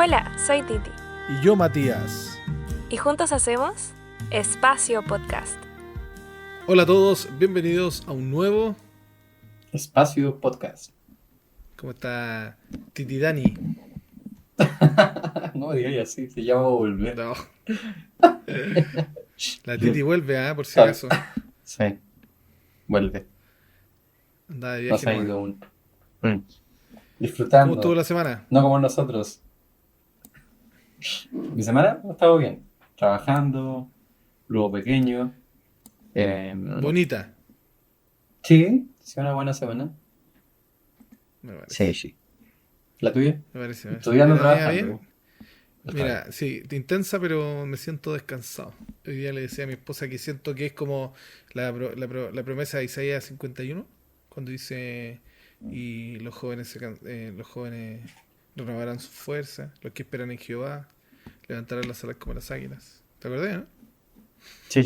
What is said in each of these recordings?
Hola, soy Titi. Y yo, Matías. Y juntos hacemos Espacio Podcast. Hola a todos, bienvenidos a un nuevo... Espacio Podcast. ¿Cómo está Titi Dani? No digáis así, se llama volver. No. La Titi vuelve, por si acaso. Sí, vuelve. Anda de No viaje. se ha nomás. ido aún. Disfrutando. ¿Cómo estuvo la semana? No como nosotros. Mi semana ha estado bien. Trabajando, luego pequeño. Bonita. Sí, sí, una buena semana. Me parece. Sí. ¿La tuya? Me parece. Estudiando, Mira, trabajando. Mira, sí, intensa, pero me siento descansado. Hoy día le decía a mi esposa que siento que es como la promesa de Isaías 51, cuando dice, y los jóvenes renovarán su fuerza, los que esperan en Jehová, levantarán las alas como las águilas. ¿Te acordás, no? Sí.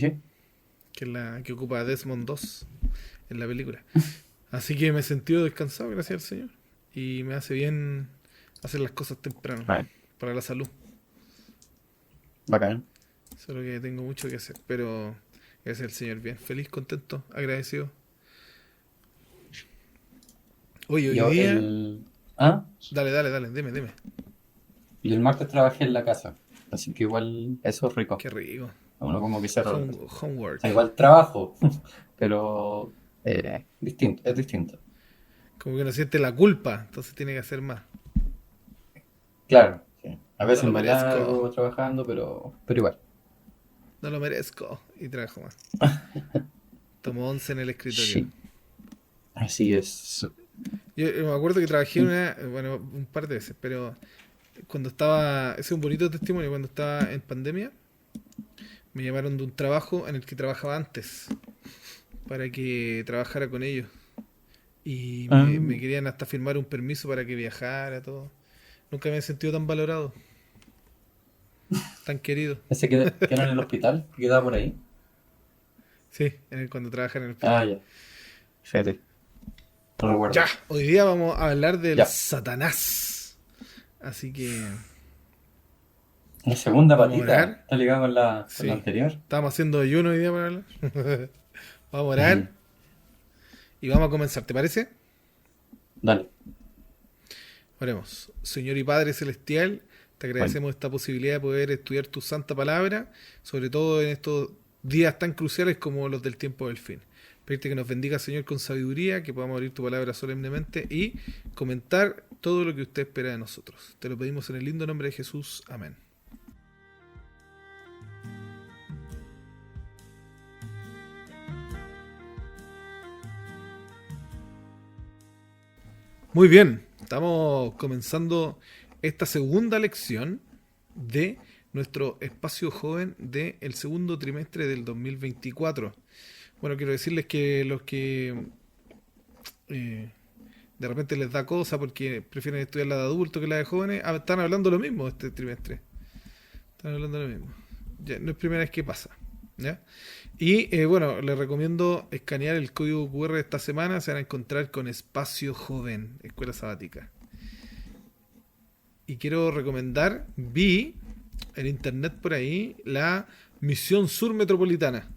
Que es la que ocupa Desmond II en la película. Así que me he sentido descansado, gracias al Señor. Y me hace bien hacer las cosas temprano, Vale. para la salud. Bacán. Solo que tengo mucho que hacer, pero gracias al Señor, bien. Feliz, contento, agradecido. Oye, hoy Yo día... Dale, dime. Y el martes trabajé en la casa. Así que igual eso es rico. Qué rico. Uno como que se Homework. O sea, igual trabajo, pero distinto, es distinto. Como que uno siente la culpa, entonces tiene que hacer más. Claro, sí. A veces No lo me merezco. largo trabajando, pero igual. No lo merezco y trabajo más. Tomo 11 en el escritorio. Sí. Así es. Yo me acuerdo que trabajé un par de veces, pero cuando estaba, ese es un bonito testimonio, cuando estaba en pandemia, me llamaron de un trabajo en el que trabajaba antes, para que trabajara con ellos. Y me querían hasta firmar un permiso para que viajara, todo. Nunca me he sentido tan valorado, tan querido. ¿Ese que era en el hospital? ¿Que quedaba por ahí? Sí, cuando trabajaba en el hospital. Ya. Fíjate. No recuerdo. Ya, hoy día vamos a hablar del Ya. Satanás. Así que La segunda Vamos a patita orar. está ligada con la Sí. anterior. estamos haciendo ayuno hoy día para hablar. Vamos a orar y vamos a comenzar, ¿te parece? Dale. Oremos. Señor y Padre Celestial, te agradecemos esta posibilidad de poder estudiar tu santa palabra, sobre todo en estos días tan cruciales como los del tiempo del fin. Pedirte que nos bendiga, Señor, con sabiduría, que podamos abrir tu palabra solemnemente y comentar todo lo que usted espera de nosotros. Te lo pedimos en el lindo nombre de Jesús. Amén. Muy bien, estamos comenzando esta segunda lección de nuestro espacio joven del segundo trimestre del 2024. Bueno, quiero decirles que los que de repente les da cosa porque prefieren estudiar la de adultos que la de jóvenes, están hablando lo mismo este trimestre. Están hablando lo mismo. Ya, no es primera vez que pasa, ¿ya? Y bueno, les recomiendo escanear el código QR de esta semana. Se van a encontrar con Espacio Joven, Escuela Sabática. Y quiero recomendar, vi en internet por ahí, la Misión Sur Metropolitana.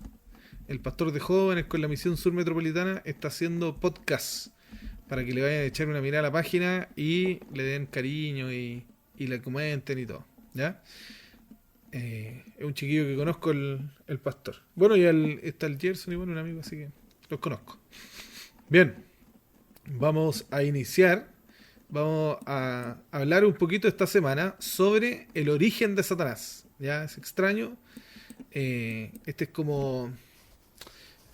El pastor de jóvenes con la Misión Sur Metropolitana está haciendo podcast para que le vayan a echar una mirada a la página y le den cariño y le comenten y todo, ¿ya? Es un chiquillo que conozco, el pastor. Bueno, y está el Gerson y bueno, un amigo, así que los conozco. Bien, vamos a iniciar. Vamos a hablar un poquito esta semana sobre el origen de Satanás. Ya es extraño. Este es como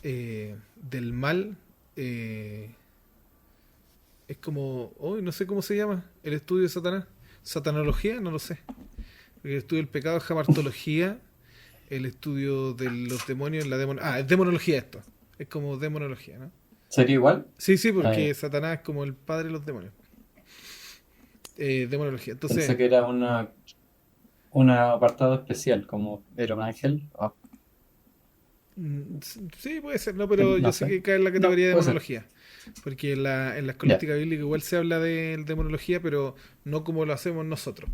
del mal. Es como, no sé cómo se llama el estudio de Satanás. Satanología, no lo sé. El estudio del pecado es jamartología. El estudio de los demonios, es demonología esto. Es como demonología, ¿no? ¿Sería igual? Sí, porque Satanás es como el padre de los demonios. Demonología. Entonces, Pensé que era un apartado especial, como era un ángel. sí, puede ser, no, pero No yo sé. sé que cae en la categoría de puede ser. demonología. Porque en la escolástica bíblica igual se habla de demonología, pero no como lo hacemos nosotros.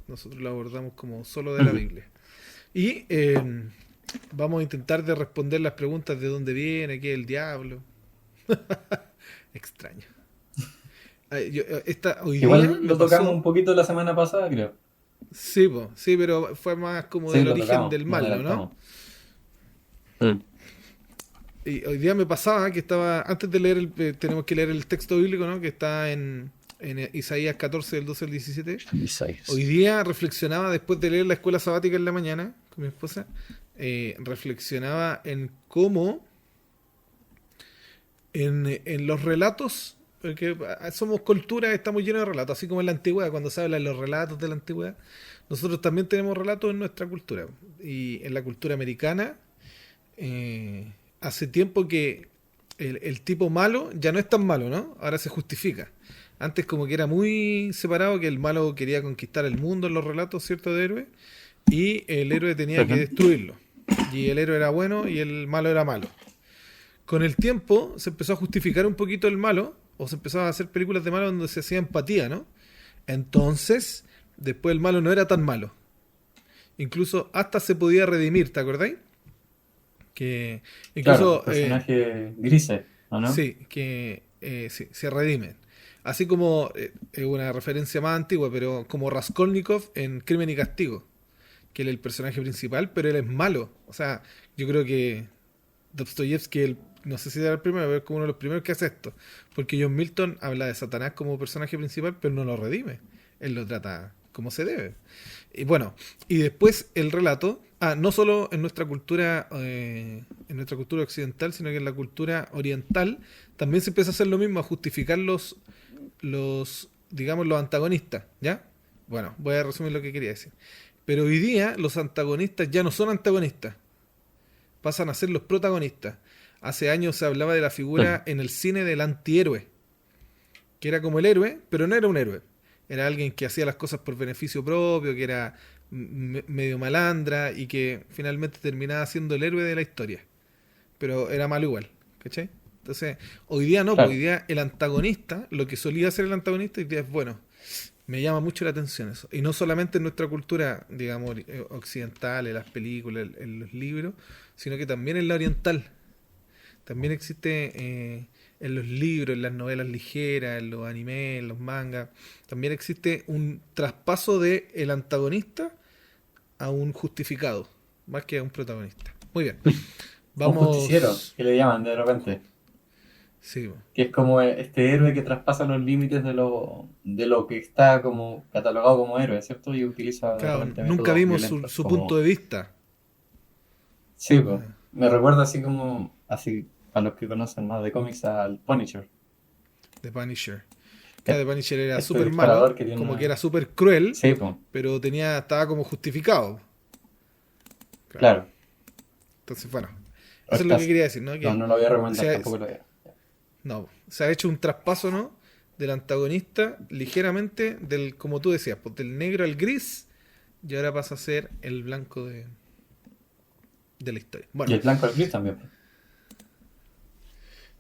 Nosotros lo abordamos como solo de la Biblia. Y vamos a intentar de responder las preguntas de dónde viene, qué es el diablo. Extraño. Hoy Igual día lo tocamos un poquito la semana pasada, creo. Sí, sí, pero fue más como Sí, del lo origen tocamos, del mal, lo ¿no? adelantamos. Y hoy día me pasaba que estaba, antes de leer, tenemos que leer el texto bíblico, ¿no? Que está en Isaías 14, del 12 al 17. Isaías. Hoy día reflexionaba, después de leer la escuela sabática en la mañana, con mi esposa, reflexionaba en cómo en los relatos, porque somos cultura, estamos llenos de relatos, así como en la antigüedad, cuando se habla de los relatos de la antigüedad, nosotros también tenemos relatos en nuestra cultura. Y en la cultura americana, hace tiempo que el tipo malo ya no es tan malo, ¿no? Ahora se justifica. Antes como que era muy separado, que el malo quería conquistar el mundo en los relatos, ¿cierto? De héroe, y el héroe tenía que destruirlo. Y el héroe era bueno y el malo era malo. Con el tiempo se empezó a justificar un poquito el malo, o se empezaron a hacer películas de malo donde se hacía empatía, ¿no? Entonces, después el malo no era tan malo. Incluso hasta se podía redimir, ¿te acordáis? Que incluso Claro, personaje grises, ¿o no? sí, que sí, se redimen. Así como una referencia más antigua, pero como Raskolnikov en Crimen y Castigo, que él es el personaje principal, pero él es malo. O sea, yo creo que Dostoyevsky, no sé si era el primero, pero es como uno de los primeros que hace esto. Porque John Milton habla de Satanás como personaje principal, pero no lo redime. Él lo trata como se debe. Y bueno, y después el relato, no solo en nuestra cultura occidental, sino que en la cultura oriental, también se empieza a hacer lo mismo, a justificar los digamos, los antagonistas, ¿ya? Bueno, voy a resumir lo que quería decir. Pero hoy día los antagonistas ya no son antagonistas, pasan a ser los protagonistas. Hace años se hablaba de la figura en el cine del antihéroe, que era como el héroe, pero no era un héroe. Era alguien que hacía las cosas por beneficio propio, que era medio malandra y que finalmente terminaba siendo el héroe de la historia. Pero era malo igual, ¿cachai? Entonces, hoy día no, Claro. hoy día el antagonista, lo que solía ser el antagonista, hoy día es bueno. Me llama mucho la atención eso. Y no solamente en nuestra cultura, digamos, occidental, en las películas, en los libros, sino que también en la oriental. También existe en los libros, en las novelas ligeras, en los animes, en los mangas. También existe un traspaso de el antagonista a un justificado, más que a un protagonista. Muy bien. Un justiciero, que le llaman de repente. Sí, Que es como este héroe que traspasa los límites de lo que está como catalogado como héroe, ¿cierto? Y utiliza de claro, repente nunca métodos vimos violentos, su como- punto de vista. Sí, pues. Me recuerda así como, así, a los que conocen más de cómics, al Punisher. The Punisher. Claro, The Punisher era Este súper disparador malo, que tiene como una- que era súper cruel, Sí, pues. pero estaba como justificado. Claro. Entonces, bueno, eso es lo que quería decir, ¿no? Que No lo voy a recomendar, o sea, tampoco lo voy a... no, se ha hecho un traspaso, ¿no? Del antagonista ligeramente, como tú decías, pues, del negro al gris, y ahora pasa a ser el blanco de la historia. Y Bueno, el blanco al gris también, pues.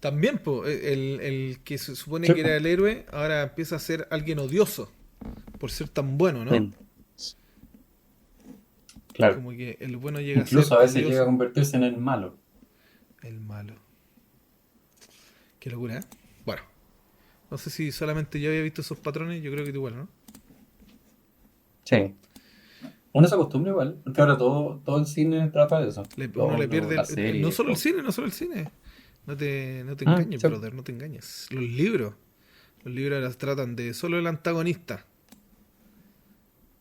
también pues, el que se supone Sí, que era el héroe, ahora empieza a ser alguien odioso por ser tan bueno, ¿no? Claro. Como que el bueno llega a ser Incluso a veces odioso. llega a convertirse en el malo. El malo. Qué locura, ¿eh? Bueno, no sé si solamente yo había visto esos patrones, yo creo que tú igual, ¿no? Sí. Uno se acostumbra igual, porque ahora todo el cine trata de eso. Uno le pierde la serie, no solo el todo. cine, no solo el cine. No te Ah, engañes, sí. brother, no te engañes. Los libros ahora tratan de solo el antagonista.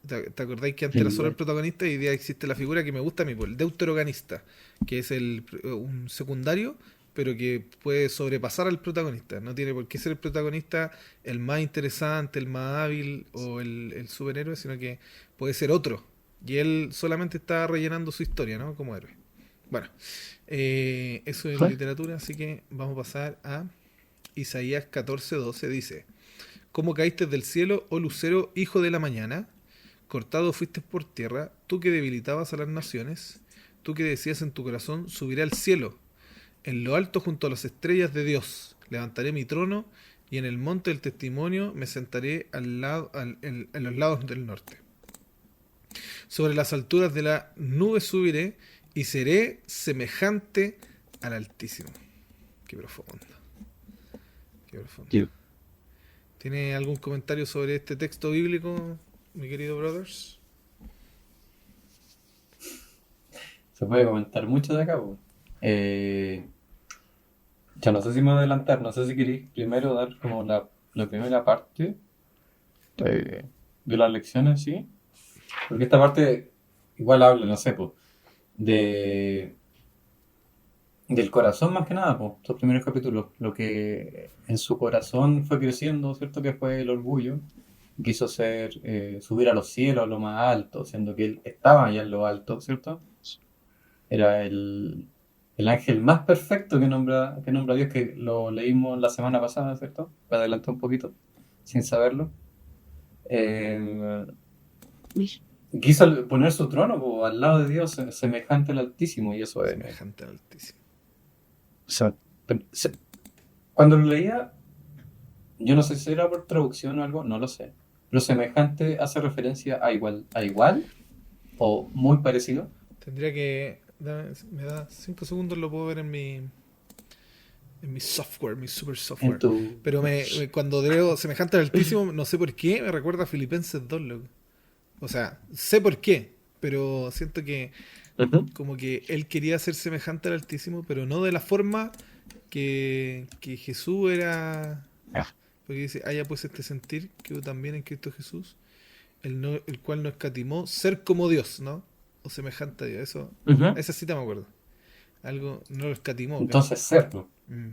¿Te acordáis que antes era solo el protagonista y hoy día existe la figura que me gusta a mí, pues, el deuteroganista, que es un secundario, pero que puede sobrepasar al protagonista. No tiene por qué ser el protagonista el más interesante, el más hábil o el superhéroe, sino que puede ser otro. Y él solamente está rellenando su historia, ¿no? Como héroe. Bueno, eso es literatura, así que vamos a pasar a Isaías 14:12. Dice: ¿Cómo caíste del cielo, oh lucero, hijo de la mañana? Cortado fuiste por tierra, tú que debilitabas a las naciones, tú que decías en tu corazón, subiré al cielo, en lo alto junto a las estrellas de Dios, levantaré mi trono y en el monte del testimonio me sentaré en los lados del norte. Sobre las alturas de la nube subiré y seré semejante al Altísimo. Qué profundo. Qué profundo. Sí. ¿Tiene algún comentario sobre este texto bíblico, mi querido brothers? Se puede comentar mucho de acá, po. Ya no sé si me voy a adelantar, no sé si queréis primero dar como la primera parte de las lecciones, ¿sí? Porque esta parte igual habla, no sé, po, de del corazón más que nada, po, estos primeros capítulos, lo que en su corazón fue creciendo, ¿cierto? Que fue el orgullo, quiso subir a los cielos, a lo más alto, siendo que él estaba allá en lo alto, ¿cierto? Era el ángel más perfecto que nombra Dios, que lo leímos la semana pasada, ¿cierto? Me adelanté un poquito, sin saberlo. Eh, Quiso poner su trono po, al lado de Dios, semejante al Altísimo, y eso es. Semejante al Altísimo. Se- Cuando lo leía, yo no sé si era por traducción o algo, no lo sé. Pero semejante hace referencia a igual o muy parecido. Tendría que... me da 5 segundos, lo puedo ver en mi software, mi super En software. tu. Pero cuando leo semejante al Altísimo, no sé por qué, me recuerda a Filipenses 2, loco. O sea, sé por qué, pero siento que Ujú. como que él quería ser semejante al Altísimo, pero no de la forma que Jesús era... Ah. Porque dice, haya pues este sentir que hubo también en Cristo Jesús, el cual no escatimó ser como Dios, ¿no? O semejante a Dios. Eso, Ujú. esa cita me acuerdo. Algo no lo escatimó. Entonces serlo, Mm.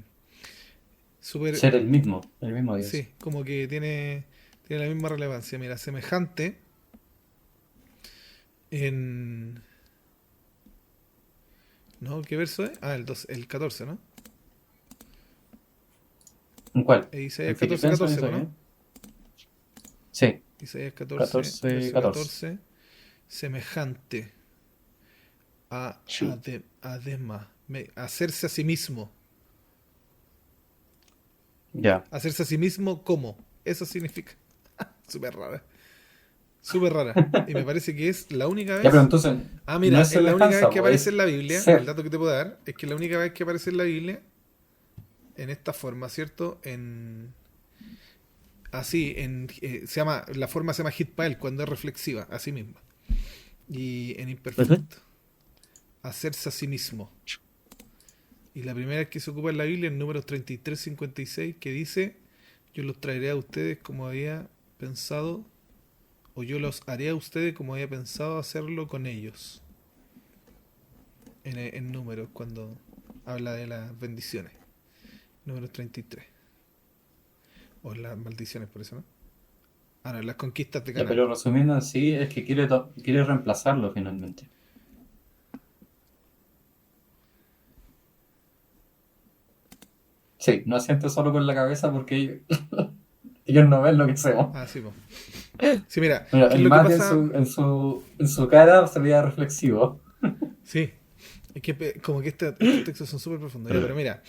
Súper, ser el mismo Dios. sí, como que tiene la misma relevancia. Mira, semejante en... ¿No? ¿Qué verso es? Ah, el 14, ¿no? ¿En cuál? Isaías ¿En 14, Filipenses 14, o ¿no? Sí, Isaías 14, 14, verso 14. 14. Semejante a Sí. adema. Hacerse a sí mismo. Ya. Hacerse a sí mismo como. Eso significa. Súper rara. Súper rara. Y me parece que es la única Ya, pero vez. entonces Ah, no mira, es es la única vez semejanza, que po, aparece es en la Biblia. El ser. dato que te puedo dar es que la única vez que aparece en la Biblia, en esta forma, ¿cierto? Así, la forma se llama hitpael cuando es reflexiva, así misma. Y en imperfecto. Hacerse a sí mismo. Y la primera vez que se ocupa en la Biblia, en números 33-56, que dice: yo los traeré a ustedes como había pensado, o yo los haré a ustedes como había pensado hacerlo con ellos. En números, cuando habla de las bendiciones. Números 33. O las maldiciones, por eso, ¿no? Ah, no, las conquistas de Ya, Canaán. pero resumiendo así, es que quiere reemplazarlo finalmente. Sí, no asiente solo con la cabeza porque ellos no ven lo que hacemos. Ah, sí, pues. Sí, mira, Mira, ¿qué es el lo que mate pasa? en su cara se veía reflexivo. Sí, es que como que estos textos son súper profundos. Ya, pero mira,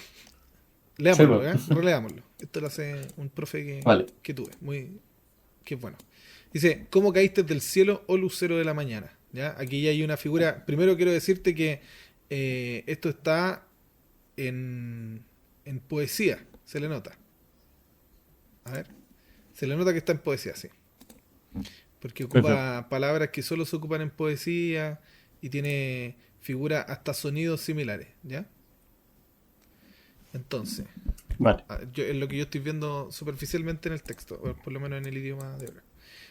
Sí, leámoslo, pues. releámoslo. Esto lo hace un profe Vale. que tuve, que es bueno. Dice: ¿cómo caíste del cielo, oh lucero de la mañana? ¿Ya? Aquí ya hay una figura. Primero quiero decirte que esto está en poesía, se le nota. A ver, se le nota que está en poesía, sí. Porque ocupa palabras que solo se ocupan en poesía y tiene figuras hasta sonidos similares, ¿ya? Entonces, Vale. es lo que yo estoy viendo superficialmente en el texto, o por lo menos en el idioma de ahora.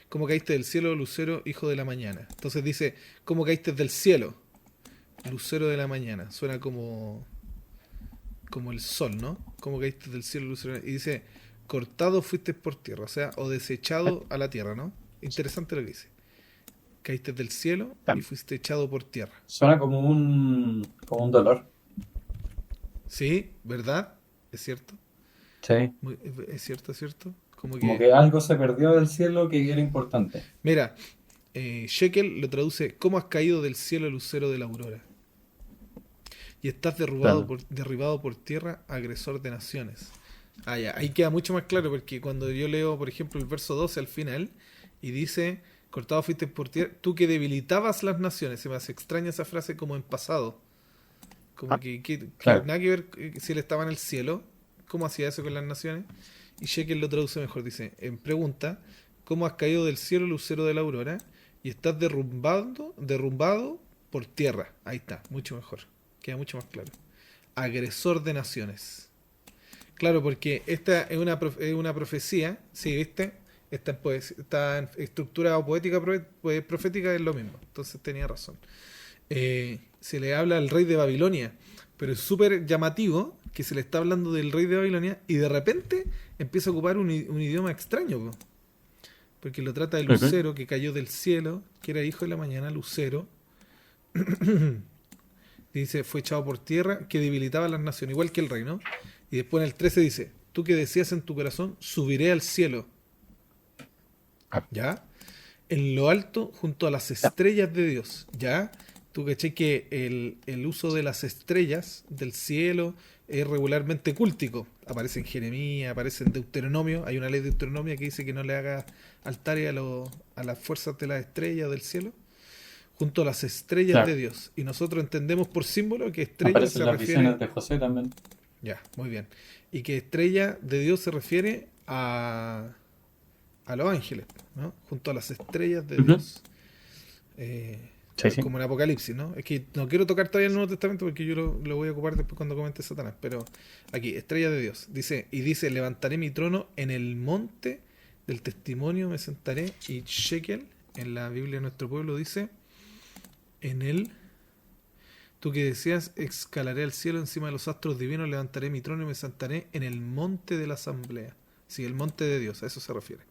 ¿Cómo caíste del cielo, lucero, hijo de la mañana? Entonces dice: ¿cómo caíste del cielo, lucero de la mañana? Suena como el sol, ¿no? ¿Cómo caíste del cielo, lucero? Y dice: cortado fuiste por tierra, o sea, o desechado a la tierra, ¿no? Interesante lo que dice. Caíste del cielo y fuiste echado por tierra. Suena como un dolor. Sí, ¿verdad? ¿Es cierto? Sí. Es cierto, es cierto. Como Como que, que algo se perdió del cielo que era importante. mira, Shekel lo traduce: ¿cómo has caído del cielo, lucero de la aurora? Y estás derribado Claro. por tierra, agresor de naciones. Ah, ya, ahí queda mucho más claro, porque cuando yo leo, por ejemplo, el verso 12 al final, y dice: Cortado fuiste por tierra, tú que debilitabas las naciones. Se me hace extraña esa frase como en pasado. Como que Claro. nada que ver si él estaba en el cielo. ¿Cómo hacía eso con las naciones? Y Shekel lo traduce mejor. Dice, en pregunta, ¿cómo has caído del cielo, lucero de la aurora? Y estás derrumbado por tierra. Ahí está, mucho mejor. Queda mucho más claro. Agresor de naciones. Claro, porque esta es una profecía, sí, ¿viste? Esta en estructura poética profética es lo mismo. Entonces tenía razón. Se le habla al rey de Babilonia, pero es súper llamativo que se le está hablando del rey de Babilonia y de repente empieza a ocupar un idioma extraño, po. Porque lo trata de lucero que cayó del cielo, que era hijo de la mañana, lucero. Dice, fue echado por tierra, que debilitaba a las naciones, igual que el rey, ¿no? Y después en el 13 dice, tú que decías en tu corazón, subiré al cielo. ¿Ya? En lo alto, junto a las estrellas de Dios. ¿Ya? Tú caché que el uso de las estrellas del cielo es regularmente cúltico. Aparece en Jeremías, aparece en Deuteronomio. Hay una ley de Deuteronomio que dice que no le hagas altares a las fuerzas de las estrellas del cielo. Junto a las estrellas de Dios. Y nosotros entendemos por símbolo que estrella aparecen se las refiere... visiones de José también. Ya, muy bien. Y que estrella de Dios se refiere a los ángeles, ¿no? Junto a las estrellas de Dios. Sí. Como en Apocalipsis, ¿no? Es que no quiero tocar todavía el Nuevo Testamento porque yo lo voy a ocupar después cuando comente Satanás. Pero aquí, estrella de Dios. Dice, levantaré mi trono en el monte del testimonio, me sentaré. Y Shekel, en la Biblia de nuestro pueblo, dice, tú que decías, escalaré al cielo encima de los astros divinos, levantaré mi trono y me sentaré en el monte de la asamblea. Sí, el monte de Dios, a eso se refiere.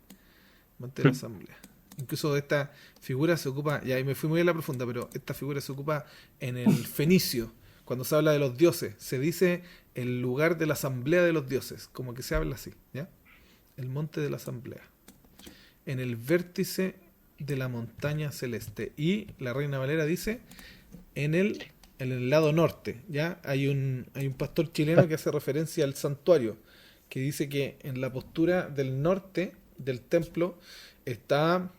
Monte de la asamblea. Incluso esta figura se ocupa, ya ahí me fui muy a la profunda, pero esta figura se ocupa en el fenicio, cuando se habla de los dioses. Se dice el lugar de la asamblea de los dioses, como que se habla así, ¿ya? El monte de la asamblea. En el vértice de la montaña celeste. Y la Reina Valera dice, en el lado norte, ¿ya? Hay un pastor chileno que hace referencia al santuario, que dice que en la postura del norte del templo está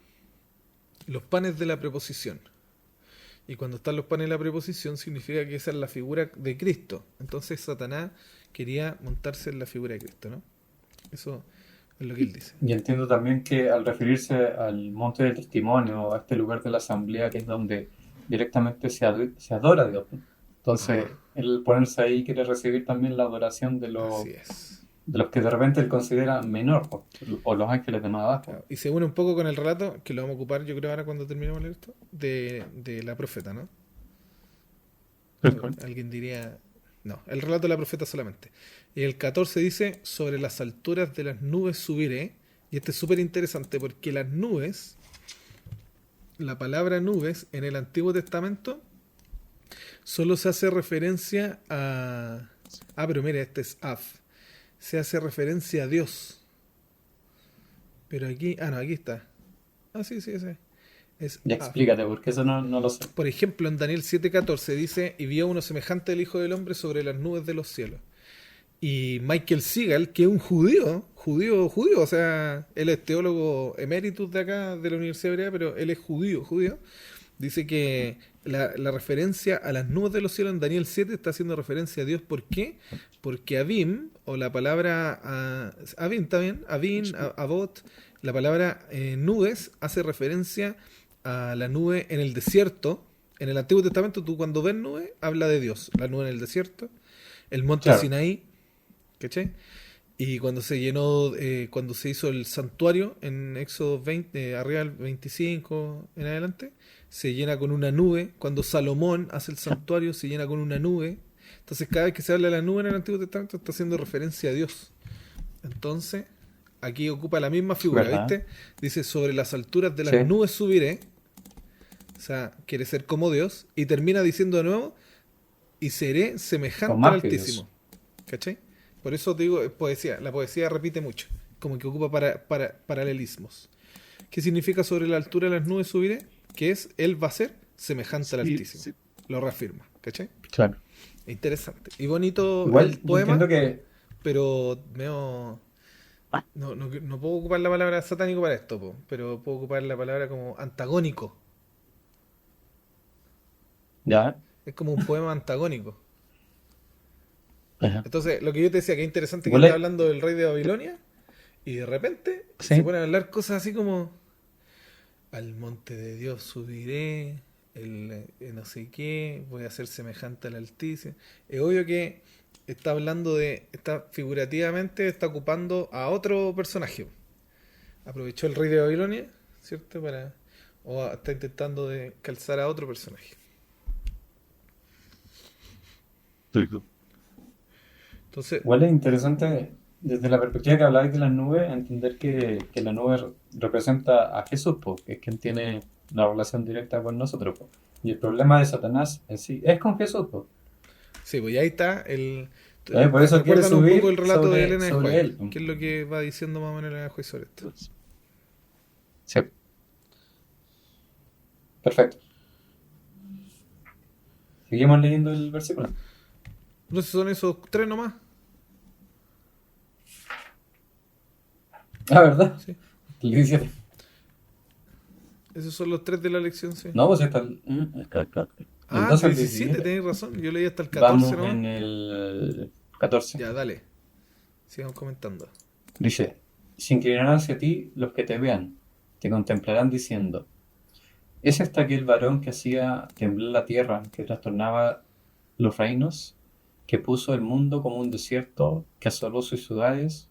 los panes de la preposición. Y cuando están los panes de la preposición significa que esa es la figura de Cristo. Entonces Satanás quería montarse en la figura de Cristo, ¿no? Eso es lo que él dice. Y entiendo también que al referirse al monte del testimonio, a este lugar de la asamblea, que es donde directamente se adora a Dios, ¿no? Entonces, el ponerse ahí quiere recibir también la adoración de los que de repente él considera menor, o los ángeles de más abajo. Claro. Y se une un poco con el relato, que lo vamos a ocupar yo creo ahora cuando terminemos de leer esto, de la profeta, ¿no? Alguien diría, no, el relato de la profeta solamente. Y el 14 dice, sobre las alturas de las nubes subiré, y este es súper interesante porque las nubes, la palabra nubes en el Antiguo Testamento solo se hace referencia a... pero mira, este es Af. Se hace referencia a Dios. Pero aquí... no, aquí está. Sí, ese. Ya explícate, porque eso no lo sé. Por ejemplo, en Daniel 7:14 dice, y vio uno semejante al Hijo del Hombre sobre las nubes de los cielos. Y Michael Segal, que es un judío, o sea, él es teólogo emeritus de acá, de la Universidad Hebrea, pero él es judío, dice que la referencia a las nubes de los cielos en Daniel 7 está haciendo referencia a Dios. ¿Por qué? Porque Abim, o la palabra Abim también, Abot, la palabra nubes hace referencia a la nube en el desierto. En el Antiguo Testamento tú cuando ves nube, habla de Dios, la nube en el desierto, el monte Sinaí, ¿cachai? Y cuando se llenó, cuando se hizo el santuario en Éxodo 20, arriba del 25 en adelante, se llena con una nube. Cuando Salomón hace el santuario, se llena con una nube. Entonces, cada vez que se habla de la nube en el Antiguo Testamento, está haciendo referencia a Dios. Entonces, aquí ocupa la misma figura, ¿viste? Dice, sobre las alturas de las nubes subiré. O sea, quiere ser como Dios. Y termina diciendo de nuevo, y seré semejante al Altísimo. ¿Cachai? Por eso te digo, poesía. La poesía repite mucho, como que ocupa para paralelismos. ¿Qué significa sobre la altura de las nubes subiré? Que es, él va a ser semejante al Altísimo. Sí. Lo reafirma, ¿cachai? Claro. Interesante. Y bonito igual, el poema, entiendo que... pero medio No puedo ocupar la palabra satánico para esto, po, pero puedo ocupar la palabra como antagónico. ¿Ya? Es como un poema antagónico. Ajá. Entonces, lo que yo te decía, que es interesante que Igual está es- hablando del rey de Babilonia y de repente se Sí. pone a hablar cosas así como al monte de Dios subiré, no sé qué, voy a ser semejante al Altísimo. Es obvio que está hablando está figurativamente, está ocupando a otro personaje. Aprovechó el rey de Babilonia, ¿cierto? Está intentando de calzar a otro personaje. Entonces, Igual es interesante, desde la perspectiva que habláis de las nubes, entender que la nube representa a Jesús, pues, que es quien tiene la relación directa con nosotros, pues. Y el problema de Satanás en sí es con Jesús, pues. sí, pues y ahí está Por eso quiere recuerdan un poco subir el relato de Elena de sobre White. él. ¿Qué es lo que va diciendo más o menos Elena de White sobre esto? Sí, perfecto. Seguimos leyendo el versículo. Entonces son esos tres nomás. Ah, ¿verdad? Sí. El 17. Esos son los tres de la lección, sí. No, pues está el Ah, 12 al 17, 17. tenéis razón. Yo leí hasta el 14 Vamos nomás. en el 14. Ya, dale. Sigamos comentando. Dice, se inclinarán hacia ti los que te vean, te contemplarán diciendo, ¿es este aquel varón que hacía temblar la tierra, que trastornaba los reinos, que puso el mundo como un desierto, que asoló sus ciudades,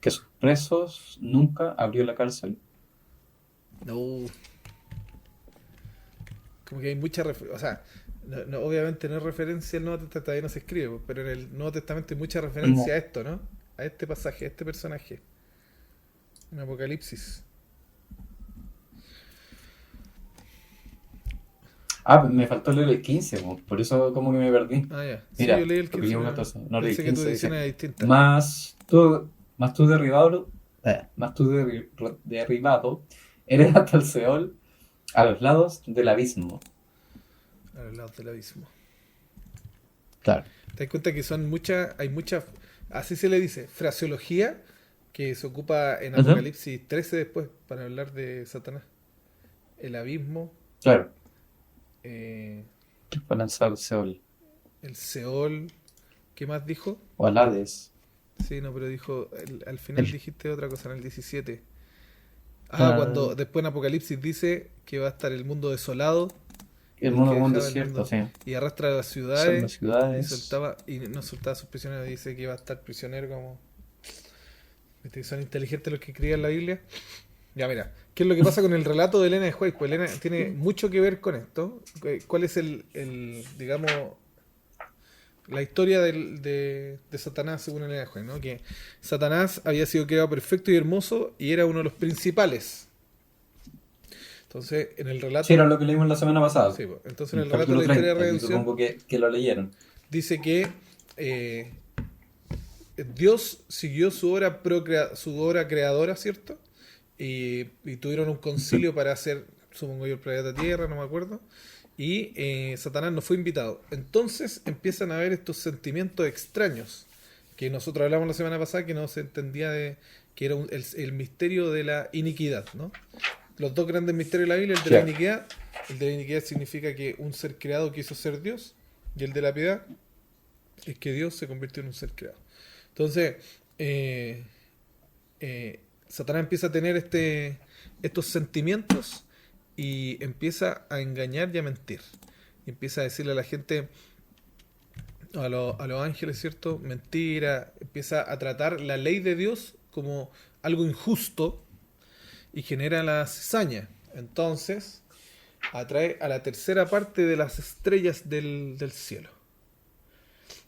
que sus presos nunca abrió la cárcel? No. Como que hay mucha o sea, obviamente no es referencia al Nuevo Testamento, todavía no se escribe, pues, pero en el Nuevo Testamento hay mucha referencia a esto, ¿no? A este pasaje, a este personaje. En Apocalipsis. Ah, me faltó leer el 15, po, por eso como que me perdí. Ah, ya. Sí, Mira, yo leí el porque 15. yo No, 14, no leí el pensé que tu 15, edición dice, era distinta. más tú derribado, eres hasta el Seol, a los lados del abismo. A los lados del abismo. Claro. Te das cuenta que hay mucha, así se le dice, fraseología que se ocupa en Ujú. Apocalipsis 13 después para hablar de Satanás. El abismo, Claro, eh, para lanzar al Seol. el Seol, ¿qué más dijo? O al Hades. Sí, no, pero dijo, al final El- dijiste otra cosa en el 17. Ah. Cuando después en Apocalipsis dice que va a estar el mundo desolado, El el mundo que como un dejaba el desierto, mundo sí. y arrastra a las Son ciudades las ciudades. y no soltaba a sus prisioneros. Dice que iba a estar prisionero como... ¿Viste? Son inteligentes los que escribían la Biblia. Ya, mira, ¿qué es lo que pasa con el relato de Elena de White? Pues Elena tiene mucho que ver con esto. ¿Cuál es digamos, la historia de Satanás según Elena de White, ¿no? Que Satanás había sido creado perfecto y hermoso y era uno de los principales. Entonces, en el relato... Sí, era lo que leímos la semana pasada. Sí, pues, entonces en el El relato de la capítulo historia de 30, que redención supongo que lo leyeron. dice que Dios siguió su obra creadora, ¿cierto? Y tuvieron un concilio para hacer, supongo yo, el planeta Tierra, no me acuerdo. Y Satanás no fue invitado. Entonces empiezan a haber estos sentimientos extraños que nosotros hablamos la semana pasada, que no se entendía que era el misterio de la iniquidad, ¿no? Los dos grandes misterios de la Biblia, el de la Claro. iniquidad. El de la iniquidad significa que un ser creado quiso ser Dios, y el de la piedad es que Dios se convirtió en un ser creado. Entonces, Satanás empieza a tener estos sentimientos y empieza a engañar y a mentir. Y empieza a decirle a la gente, a los ángeles, ¿cierto? Mentira. Empieza a tratar la ley de Dios como algo injusto y genera la cizaña. Entonces, atrae a la tercera parte de las estrellas del cielo.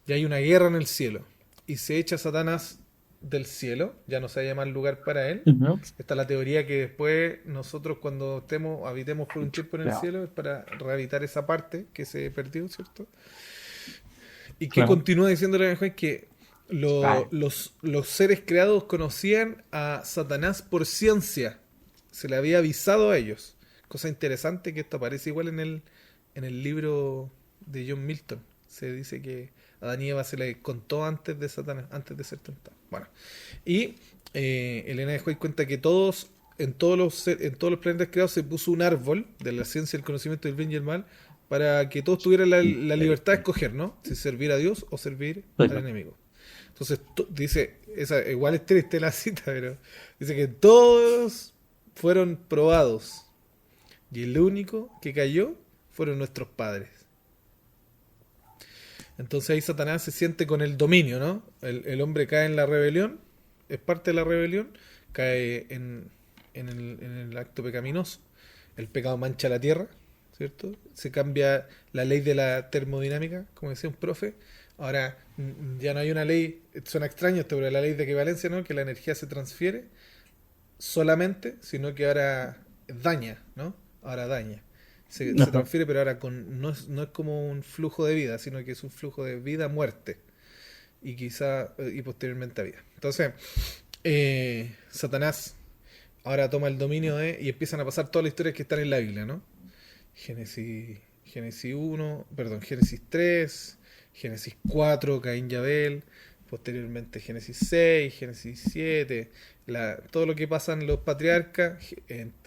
Y hay una guerra en el cielo. Y se echa Satanás del cielo. Ya no se halla más lugar para él. Está la teoría que después nosotros cuando habitemos por un tiempo en el Claro. cielo es para rehabilitar esa parte que se perdió, ¿cierto? Y que Claro. continúa diciéndole a Juan que Vale. los seres creados conocían a Satanás por ciencia. Se le había avisado a ellos. Cosa interesante que esto aparece igual en el libro de John Milton. Se dice que a Adán y Eva se le contó antes de Satanás, antes de ser tentado. Bueno, y Elena de White cuenta que en todos los planetas creados se puso un árbol de la ciencia, el conocimiento del bien y el mal, para que todos tuvieran la libertad de escoger, ¿no? Si servir a Dios o servir al enemigo. Entonces, dice, igual es triste la cita, pero dice que todos fueron probados y el único que cayó fueron nuestros padres. Entonces ahí Satanás se siente con el dominio, ¿no? El hombre cae en la rebelión, es parte de la rebelión, cae en el acto pecaminoso, el pecado mancha la tierra, ¿cierto? Se cambia la ley de la termodinámica, como decía un profe. Ahora ya no hay una ley, suena extraño esto, pero la ley de equivalencia, ¿no? Que la energía se transfiere solamente, sino que ahora daña, ¿no? Ahora daña. Se transfiere, pero ahora no es como un flujo de vida, sino que es un flujo de vida-muerte. Y quizá, y posteriormente a vida. Entonces, Satanás ahora toma el dominio y empiezan a pasar todas las historias que están en la Biblia, ¿no? Génesis 3, Génesis 4, Caín y Abel, posteriormente Génesis 6, Génesis 7, todo lo que pasan los patriarcas,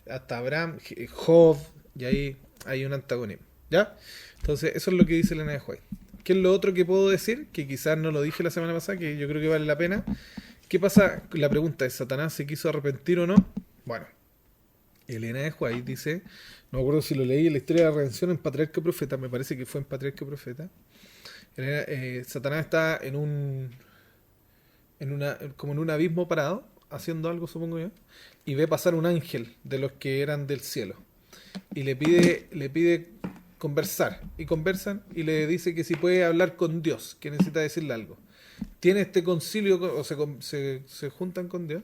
hasta Abraham, Job, y ahí hay un antagonismo, ¿ya? Entonces, eso es lo que dice Elena de White. ¿Qué es lo otro que puedo decir? Que quizás no lo dije la semana pasada, que yo creo que vale la pena. ¿Qué pasa? La pregunta es, ¿Satanás se quiso arrepentir o no? Bueno, Elena de White dice, no me acuerdo si lo leí en la historia de la redención en Patriarca y Profeta, me parece que fue en Patriarca y Profeta. Satanás está como en un abismo parado, haciendo algo, supongo yo, y ve pasar un ángel de los que eran del cielo. Y le pide conversar. Y conversan y le dice que si puede hablar con Dios, que necesita decirle algo. Tiene este concilio, o se juntan con Dios,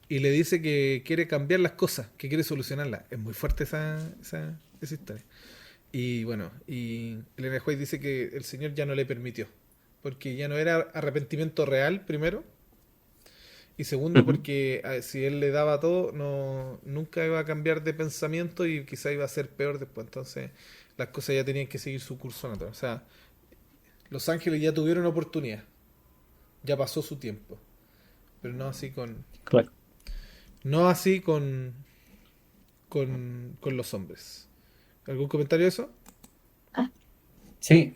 y le dice que quiere cambiar las cosas, que quiere solucionarlas. Es muy fuerte esa historia. Y bueno, y Elena White dice que el Señor ya no le permitió, porque ya no era arrepentimiento real, primero, y segundo, porque si él le daba todo, nunca iba a cambiar de pensamiento y quizá iba a ser peor después. Entonces, las cosas ya tenían que seguir su curso natural. O sea, los ángeles ya tuvieron oportunidad, ya pasó su tiempo, pero no así Claro. no así con los hombres. ¿Algún comentario de eso? Sí,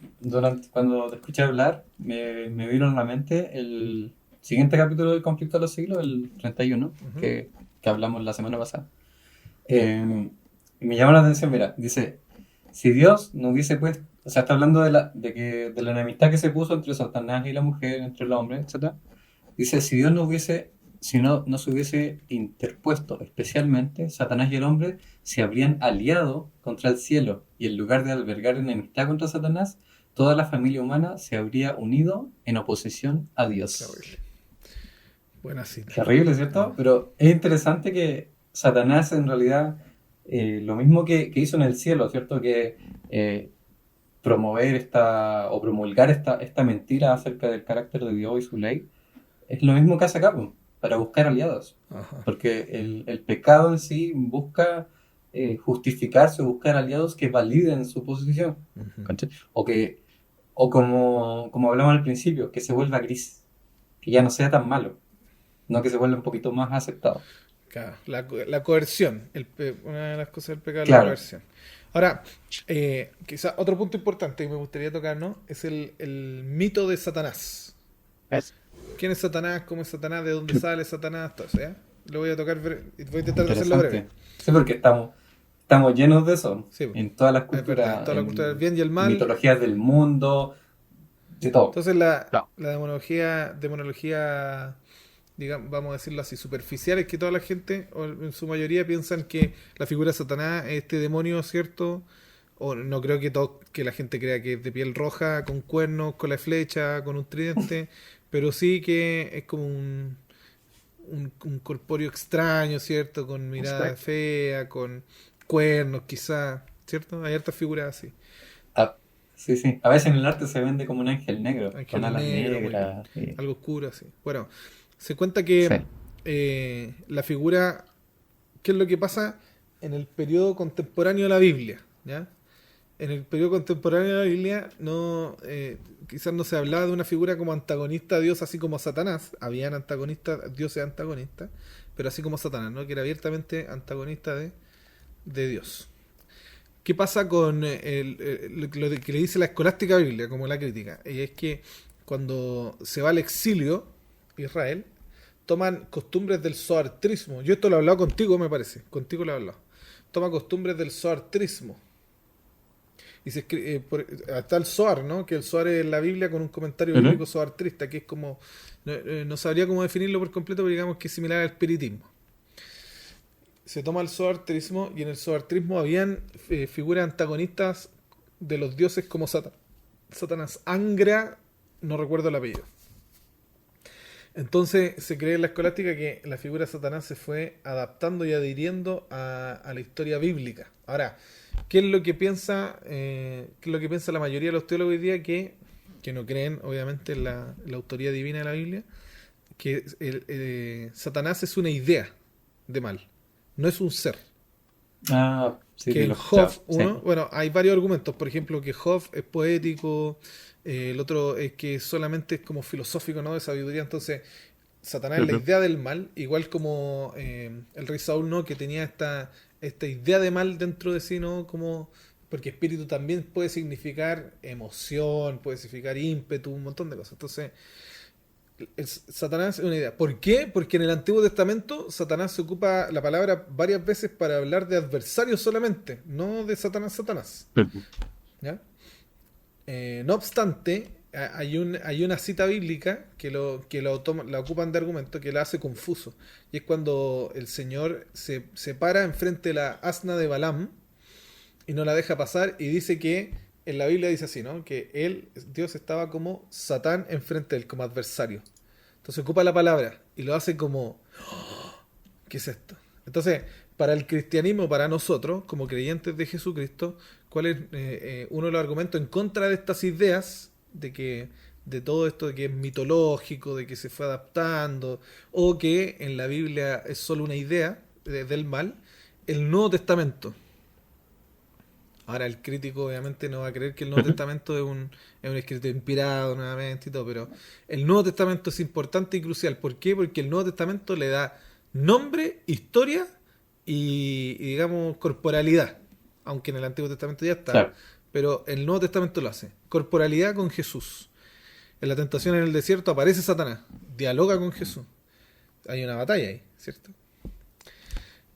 cuando te escuché hablar, me vino a la mente el siguiente capítulo del Conflicto de los Siglos, el 31, que hablamos la semana pasada. Y me llama la atención, mira, dice, si Dios no hubiese puesto, o sea, está hablando de la enemistad que se puso entre Satanás y la mujer, entre el hombre, etc. Dice, si Dios no se hubiese interpuesto especialmente, Satanás y el hombre se habrían aliado contra el cielo, y en lugar de albergar enemistad contra Satanás, toda la familia humana se habría unido en oposición a Dios. Terrible. Buena cita. Terrible, ¿cierto? Pero es interesante que Satanás en realidad, lo mismo que hizo en el cielo, ¿cierto? Que promover o promulgar esta mentira acerca del carácter de Dios y su ley, es lo mismo que hace acá, para buscar aliados. Ajá. Porque el pecado en sí busca justificarse o buscar aliados que validen su posición. O como hablamos al principio, que se vuelva gris, que ya no sea tan malo, no que se vuelva un poquito más aceptado. Claro, la coerción, una de las cosas del pecado es claro. La coerción. Ahora, quizá otro punto importante que me gustaría tocar, ¿no? Es el mito de Satanás. ¿Quién es Satanás? ¿Cómo es Satanás? ¿De dónde sale Satanás? Todo eso, ¿ya? Lo voy a tocar y voy a intentar hacerlo breve. Sí, porque estamos llenos de eso. Sí, en todas las culturas. En toda la cultura del bien y el mal. Mitologías del mundo, de todo. Entonces la demonología, digamos, vamos a decirlo así, superficial, es que toda la gente, o en su mayoría, piensan que la figura de Satanás es este demonio, ¿cierto? O no creo que la gente crea que es de piel roja, con cuernos, con la flecha, con un tridente, pero sí que es como un corpóreo extraño, ¿cierto? Con mirada fea, con cuernos quizás, ¿cierto? Hay hartas figuras así. Sí. A veces en el arte se vende como un ángel negro, con alas negras. Algo oscuro, así. Bueno, se cuenta que la figura, ¿qué es lo que pasa en el periodo contemporáneo de la Biblia? ¿Ya? en el periodo contemporáneo de la Biblia no quizás no se hablaba de una figura como antagonista a Dios, así como Satanás. Habían antagonistas, dioses antagonistas, pero así como Satanás, ¿no? Que era abiertamente antagonista de Dios. ¿Qué pasa con lo que le dice la escolástica bíblica, como la crítica? Y es que cuando se va al exilio, Israel, toman costumbres del zoartrismo. Yo esto lo he hablado contigo, me parece. Contigo lo he hablado. Toma costumbres del zoartrismo. Y se escribe, está el Zohar, ¿no? Que el Zohar es la Biblia con un comentario bíblico zoartrista, que es como, no sabría cómo definirlo por completo, pero digamos que es similar al espiritismo. Se toma el zoartrismo, y en el zoartrismo habían figuras antagonistas de los dioses como Satanás. Angra, no recuerdo el apellido. Entonces se cree en la escolástica que la figura de Satanás se fue adaptando y adhiriendo a la historia bíblica. Ahora, ¿qué es lo que piensa la mayoría de los teólogos hoy día que no creen, obviamente, en la autoría divina de la Biblia? Que Satanás es una idea de mal, no es un ser. Sí, Que en Job 1, sí. Bueno, hay varios argumentos. Por ejemplo, que Job es poético, el otro es que solamente es como filosófico, ¿no? De sabiduría. Entonces, Satanás es la idea del mal, igual como el rey Saúl, ¿no? Que tenía esta idea de mal dentro de sí, ¿no? Como, porque espíritu también puede significar emoción, puede significar ímpetu, un montón de cosas. Entonces, Satanás es una idea. ¿Por qué? Porque en el Antiguo Testamento Satanás se ocupa la palabra varias veces para hablar de adversarios solamente, no de Satanás. ¿Ya? No obstante, hay una cita bíblica que la ocupan de argumento, que la hace confuso. Y es cuando el Señor se para enfrente de la asna de Balaam y no la deja pasar, y dice que en la Biblia dice así, ¿no? Que Dios estaba como Satán enfrente de él, como adversario. Entonces ocupa la palabra y lo hace como, ¿qué es esto? Entonces, para el cristianismo, para nosotros, como creyentes de Jesucristo, ¿cuál es uno de los argumentos en contra de estas ideas de todo esto de que es mitológico, de que se fue adaptando, o que en la Biblia es solo una idea del mal? El Nuevo Testamento. Ahora el crítico obviamente no va a creer que el Nuevo Testamento es un escrito inspirado nuevamente y todo, pero el Nuevo Testamento es importante y crucial. ¿Por qué? Porque el Nuevo Testamento le da nombre, historia y digamos corporalidad, aunque en el Antiguo Testamento ya está, claro. Pero el Nuevo Testamento lo hace. Corporalidad con Jesús. En la tentación en el desierto aparece Satanás, dialoga con Jesús. Hay una batalla ahí, ¿cierto?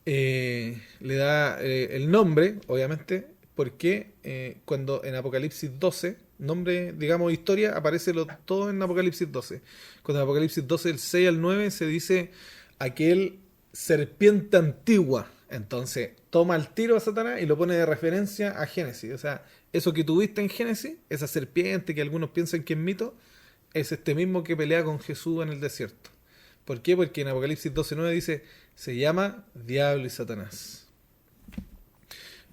Le da el nombre, obviamente, porque cuando en Apocalipsis 12, nombre, digamos, historia, aparece todo en Apocalipsis 12. Cuando en Apocalipsis 12, el 6 al 9, se dice aquel serpiente antigua. Entonces, toma el tiro a Satanás y lo pone de referencia a Génesis. O sea, eso que tuviste en Génesis, esa serpiente que algunos piensan que es mito, es este mismo que pelea con Jesús en el desierto. ¿Por qué? Porque en Apocalipsis 12:9 dice, se llama Diablo y Satanás.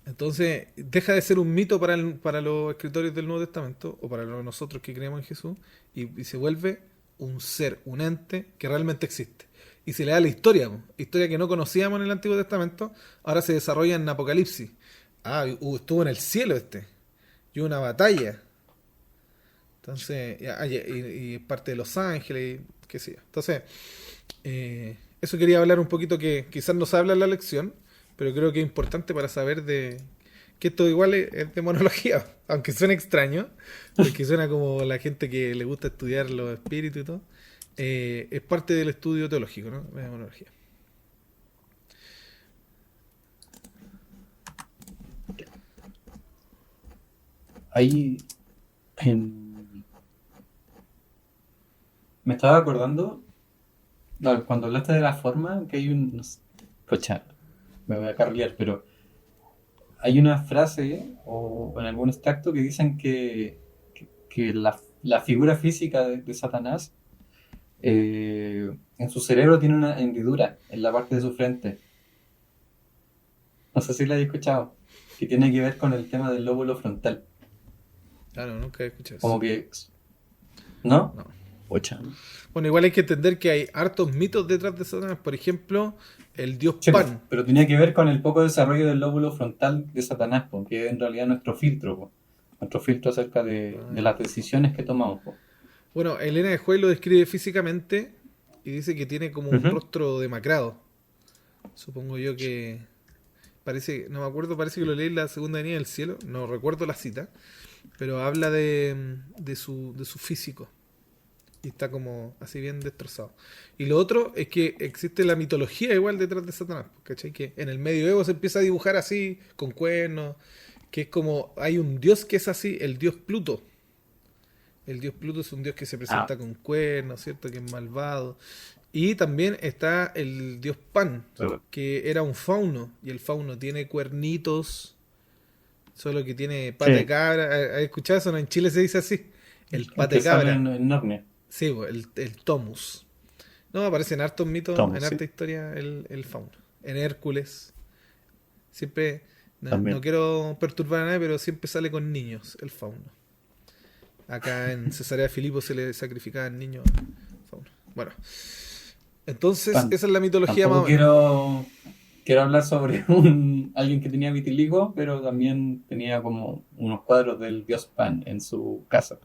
Entonces, deja de ser un mito para los escritores del Nuevo Testamento, o para nosotros que creemos en Jesús, y se vuelve un ser, un ente que realmente existe. Y se le da la historia que no conocíamos en el Antiguo Testamento, ahora se desarrolla en Apocalipsis. Estuvo en el cielo y hubo una batalla. Entonces, y es parte de los ángeles, y qué sé yo. Entonces, eso quería hablar un poquito, que quizás no se habla en la lección, pero creo que es importante para saber que esto igual es demonología, aunque suene extraño, porque suena como la gente que le gusta estudiar los espíritus y todo. Es parte del estudio teológico, ¿no? La demonología. Ahí me estaba acordando cuando hablaste de la forma, que hay un... No sé, cocha, me voy a carrilear, pero hay una frase o en algún extracto que dicen que la figura física de Satanás en su cerebro tiene una hendidura en la parte de su frente. No sé si la he escuchado, que tiene que ver con el tema del lóbulo frontal. Claro, nunca he escuchado eso. Como que... ¿No? No. Ocha. Bueno, igual hay que entender que hay hartos mitos detrás de Satanás. Por ejemplo, el dios Sí, Pan. pero tenía que ver con el poco desarrollo del lóbulo frontal de Satanás, porque es en realidad nuestro filtro, po. Nuestro filtro acerca de las decisiones que tomamos. Po. Bueno, Elena de Juez lo describe físicamente y dice que tiene como un Ujú. rostro demacrado. Supongo yo que parece, no me acuerdo, parece que lo leí en la Segunda Venida del Cielo, no recuerdo la cita, pero habla de su físico y está como así bien destrozado. Y lo otro es que existe la mitología igual detrás de Satanás, ¿cachai? Que en el medioevo se empieza a dibujar así, con cuernos, que es como, hay un dios que es así, el dios Pluto. El dios Pluto es un dios que se presenta con cuernos, ¿cierto? Que es malvado. Y también está el dios Pan, que era un fauno, y el fauno tiene cuernitos, solo que tiene pata de Sí. cabra. ¿Has escuchado eso? ¿No? En Chile se dice así, el El pata que de sale cabra. en Narnia. Sí, pues, el Tomus. No, aparece en hartos mitos, Tomus, en sí. harta historia el fauno. En Hércules. Siempre, no También. quiero perturbar a nadie, pero siempre sale con niños el fauno. Acá en Cesarea de Filipo se le sacrificaban niños al fauno. Bueno, entonces esa es la mitología más o Tampoco menos. quiero hablar sobre alguien que tenía vitiligo, pero también tenía como unos cuadros del dios Pan en su casa.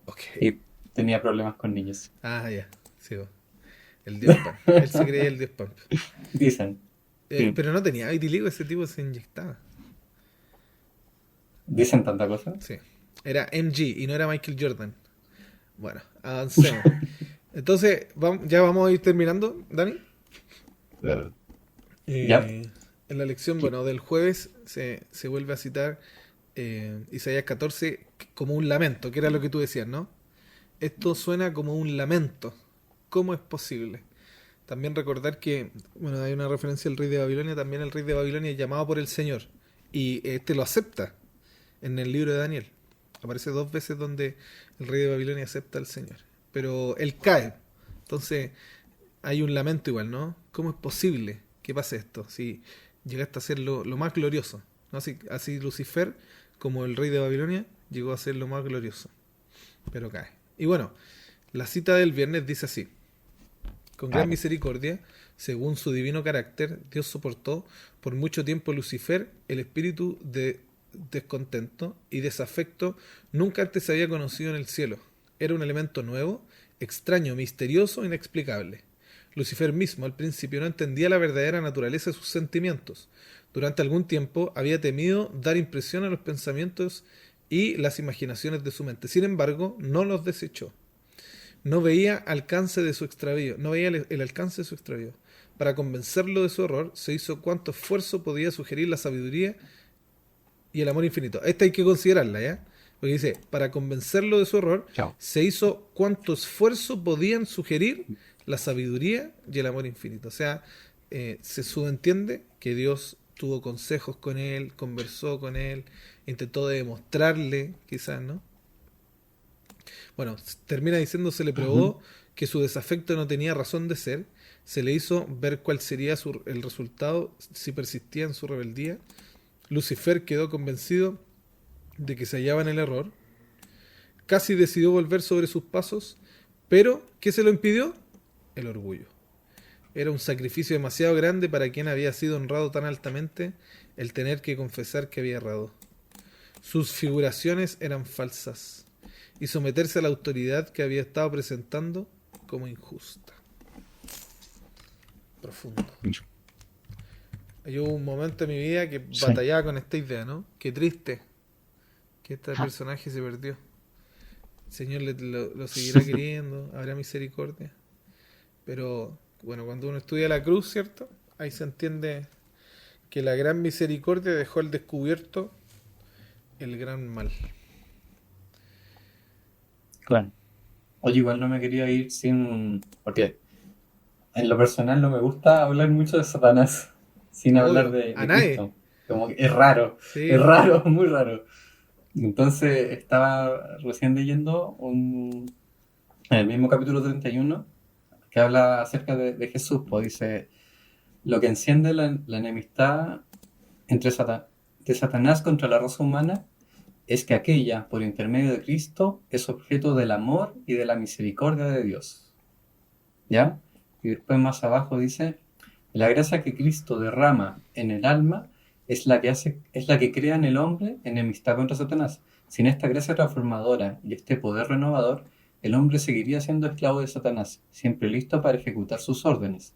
Ok. Y tenía problemas con niños. Ah, ya. Sí, va. El dios Pan. Él se creía el dios Pan. Dicen. Sí. Pero no tenía vitiligo, ese tipo se inyectaba. Dicen tanta cosa. Sí. Era MG y no era Michael Jordan. Bueno, avancemos. Entonces, ya vamos a ir terminando, Dani. Ya. En la lección, bueno, del jueves se vuelve a citar Isaías 14 como un lamento, que era lo que tú decías, ¿no? Esto suena como un lamento. ¿Cómo es posible? También recordar que, bueno, hay una referencia al rey de Babilonia, también el rey de Babilonia es llamado por el Señor y este lo acepta en el libro de Daniel. Aparece 2 veces donde el rey de Babilonia acepta al Señor, pero él cae. Entonces hay un lamento igual, ¿no? ¿Cómo es posible que pase esto? Si llegaste a ser lo más glorioso, ¿no? Así Lucifer, como el rey de Babilonia, llegó a ser lo más glorioso, pero cae. Y bueno, la cita del viernes dice así: con gran misericordia, según su divino carácter, Dios soportó por mucho tiempo Lucifer, el espíritu de descontento y desafecto nunca antes se había conocido en el cielo. Era un elemento nuevo, extraño, misterioso, inexplicable. Lucifer mismo al principio no entendía la verdadera naturaleza de sus sentimientos. Durante algún tiempo había temido dar impresión a los pensamientos y las imaginaciones de su mente. Sin embargo, no los desechó. No veía alcance de su extravío, no veía el alcance de su extravío. Para convencerlo de su error, se hizo cuanto esfuerzo podía sugerir la sabiduría y el amor infinito. Esta hay que considerarla, ¿ya? Porque dice, para convencerlo de su error, Chao. se hizo cuanto esfuerzo podían sugerir la sabiduría y el amor infinito. O sea, se subentiende que Dios tuvo consejos con él, conversó con él, intentó demostrarle, quizás, ¿no? Bueno, termina diciendo, se le probó que su desafecto no tenía razón de ser, se le hizo ver cuál sería el resultado si persistía en su rebeldía. Lucifer quedó convencido de que se hallaba en el error, casi decidió volver sobre sus pasos, pero ¿qué se lo impidió? El orgullo. Era un sacrificio demasiado grande para quien había sido honrado tan altamente el tener que confesar que había errado. Sus figuraciones eran falsas y someterse a la autoridad que había estado presentando como injusta. Profundo. Hay un momento en mi vida que batallaba con esta idea, ¿no? Qué triste que este personaje se perdió. El Señor lo seguirá queriendo, habrá misericordia. Pero, bueno, cuando uno estudia la cruz, ¿cierto? Ahí se entiende que la gran misericordia dejó al descubierto el gran mal. Claro. Oye, igual no me quería ir sin... Porque en lo personal no me gusta hablar mucho de Satanás sin hablar Obvio, de a nadie. Cristo. Como que es raro, Sí. es raro, muy raro. Entonces estaba recién leyendo en el mismo capítulo 31 que habla acerca de Jesús, pues dice, lo que enciende la enemistad entre de Satanás contra la raza humana es que aquella, por intermedio de Cristo, es objeto del amor y de la misericordia de Dios. ¿Ya? Y después más abajo dice, la gracia que Cristo derrama en el alma es la que crea en el hombre enemistad contra Satanás. Sin esta gracia transformadora y este poder renovador, el hombre seguiría siendo esclavo de Satanás, siempre listo para ejecutar sus órdenes.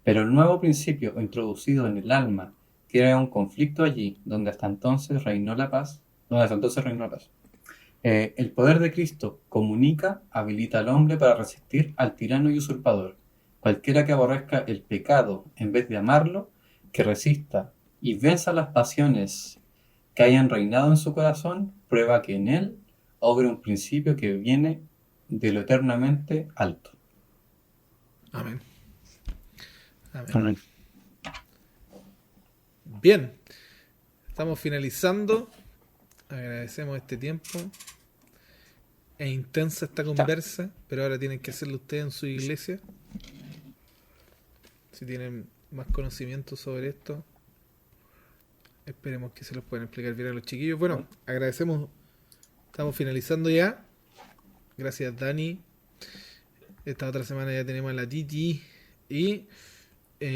Pero el nuevo principio introducido en el alma crea un conflicto allí, donde hasta entonces reinó la paz. El poder de Cristo comunica, habilita al hombre para resistir al tirano y usurpador. Cualquiera que aborrezca el pecado en vez de amarlo, que resista y venza las pasiones que hayan reinado en su corazón, prueba que en él obra un principio que viene de lo eternamente alto. Amén. Amén. Amén. Bien, estamos finalizando. Agradecemos este tiempo. Es intensa esta conversa, pero ahora tienen que hacerlo ustedes en su iglesia. Si tienen más conocimiento sobre esto, esperemos que se los puedan explicar bien a los chiquillos. Bueno, agradecemos. Estamos finalizando ya. Gracias, Dani. Esta otra semana ya tenemos a la Titi. Y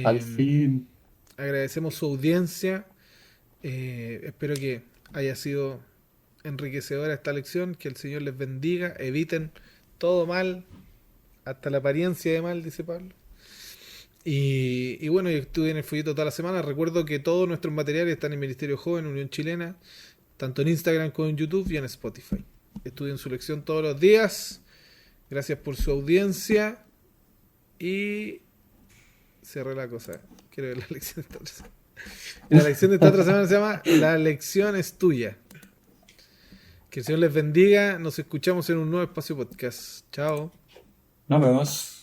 Al fin. agradecemos su audiencia. Espero que haya sido enriquecedora esta lección. Que el Señor les bendiga. Eviten todo mal, hasta la apariencia de mal, dice Pablo. Y bueno, yo estuve en el folleto toda la semana. Recuerdo que todos nuestros materiales están en Ministerio Joven, Unión Chilena, tanto en Instagram como en YouTube y en Spotify. Estuve en su lección todos los días. Gracias por su audiencia. Y cerré la cosa. Quiero ver la lección de esta otra semana. La lección de esta otra semana se llama La lección es tuya. Que el Señor les bendiga. Nos escuchamos en un nuevo espacio podcast. Chao. Nos vemos.